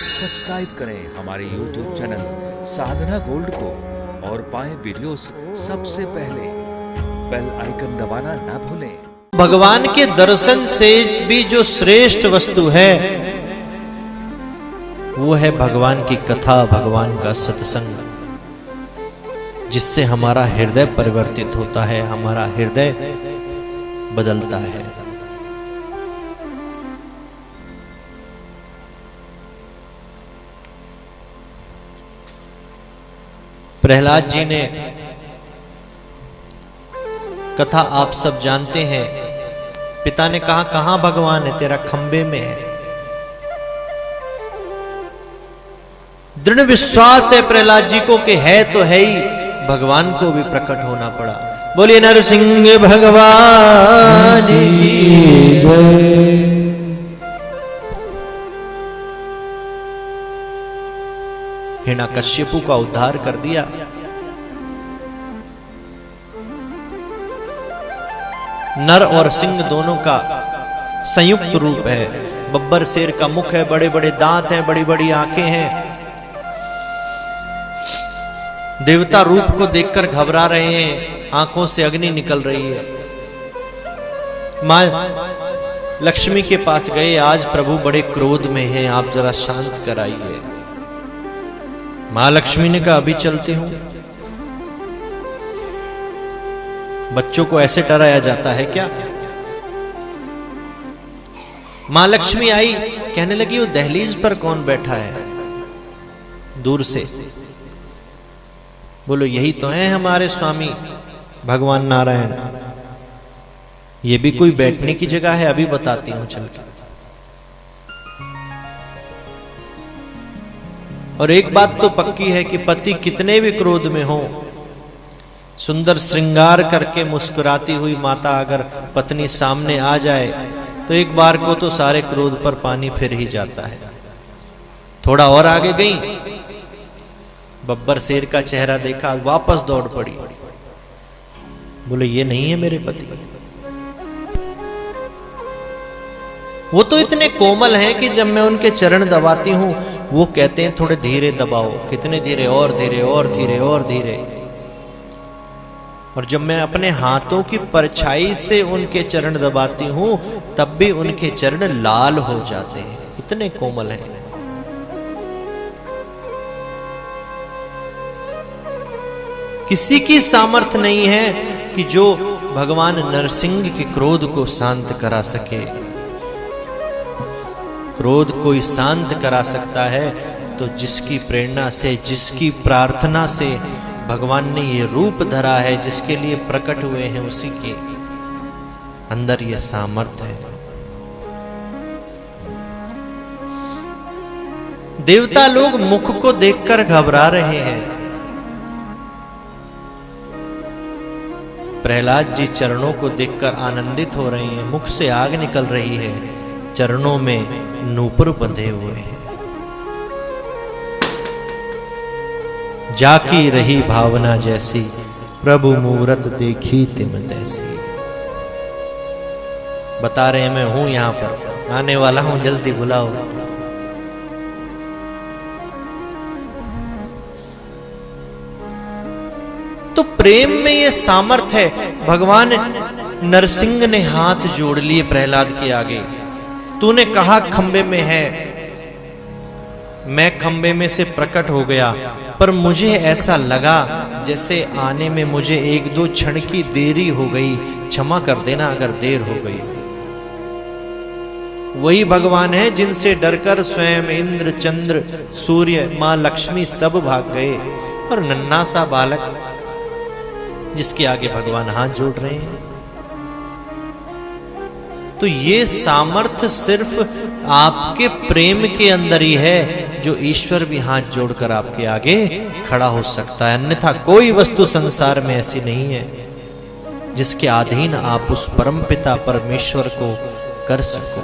Subscribe करें हमारे YouTube channel साधना gold को और पाएं वीडियोस सबसे पहले। बेल आइकन दबाना ना भूलें। भगवान के दर्शन से भी जो श्रेष्ठ वस्तु है वो है भगवान की कथा, भगवान का सत्संग, जिससे हमारा हृदय परिवर्तित होता है, हमारा हृदय बदलता है। प्रहलाद जी ने कथा आप सब जानते हैं। पिता ने कहा, कहां भगवान है? तेरा खंबे में है। दृढ़ विश्वास है प्रहलाद जी को कि है तो है ही, भगवान को भी प्रकट होना पड़ा। बोलिए नरसिंह भगवान की जय। हिरण्यकश्यपु का उद्धार कर दिया। नर और सिंह दोनों का संयुक्त रूप है। बब्बर शेर का मुख है, बड़े बड़े दांत हैं, बड़ी बड़ी आंखें हैं। देवता रूप को देखकर घबरा रहे हैं, आंखों से अग्नि निकल रही है। मां लक्ष्मी के पास गए, आज प्रभु बड़े क्रोध में हैं, आप जरा शांत कराइए। मां लक्ष्मी ने कहा, अभी चलती हूं। बच्चों को ऐसे डराया जाता है क्या? मां लक्ष्मी आई, कहने लगी, वो दहलीज पर कौन बैठा है? दूर से बोलो, यही तो है हमारे स्वामी भगवान नारायण। ये भी कोई बैठने की जगह है? अभी बताती हूं चल के। और एक बात तो पक्की है कि पति कितने भी क्रोध में हो, सुंदर श्रृंगार करके मुस्कुराती हुई माता अगर पत्नी सामने आ जाए तो एक बार को तो सारे क्रोध पर पानी फिर ही जाता है। थोड़ा और आगे गई, बब्बर शेर का चेहरा देखा, वापस दौड़ पड़ी। बोले, ये नहीं है मेरे पति। वो तो इतने कोमल हैं कि जब मैं उनके चरण दबाती हूं वो कहते हैं थोड़े धीरे दबाओ। कितने धीरे? और धीरे और धीरे और धीरे। और जब मैं अपने हाथों की परछाई से उनके चरण दबाती हूं तब भी उनके चरण लाल हो जाते हैं, इतने कोमल हैं। किसी की सामर्थ्य नहीं है कि जो भगवान नरसिंह के क्रोध को शांत करा सके। क्रोध कोई शांत करा सकता है तो जिसकी प्रेरणा से, जिसकी प्रार्थना से भगवान ने ये रूप धरा है, जिसके लिए प्रकट हुए हैं, उसी के अंदर ये सामर्थ्य है। देवता लोग मुख को देखकर घबरा रहे हैं। प्रहलाद जी चरणों को देखकर आनंदित हो रहे हैं, मुख से आग निकल रही है, चरणों में नूपुर बंधे हुए हैं। जाकी रही भावना जैसी, प्रभु मूरत देखी तिम तैसी। बता रहे हैं, मैं हूं यहां पर, आने वाला हूं, जल्दी बुलाओ। तो प्रेम में ये सामर्थ्य है। भगवान नरसिंह ने हाथ जोड़ लिए प्रहलाद के आगे। तूने कहा खंबे में है, मैं खंबे में से प्रकट हो गया, पर मुझे ऐसा लगा जैसे आने में मुझे एक दो क्षण की देरी हो गई। क्षमा कर देना अगर देर हो गई। वही भगवान है जिनसे डरकर स्वयं इंद्र, चंद्र, सूर्य, मां लक्ष्मी सब भाग गए, और नन्हा सा बालक जिसके आगे भगवान हाथ जोड़ रहे हैं। तो ये सामर्थ्य सिर्फ आपके प्रेम के अंदर ही है, जो ईश्वर भी हाथ जोड़कर आपके आगे खड़ा हो सकता है। अन्यथा कोई वस्तु संसार में ऐसी नहीं है जिसके अधीन आप उस परमपिता परमेश्वर को कर सको।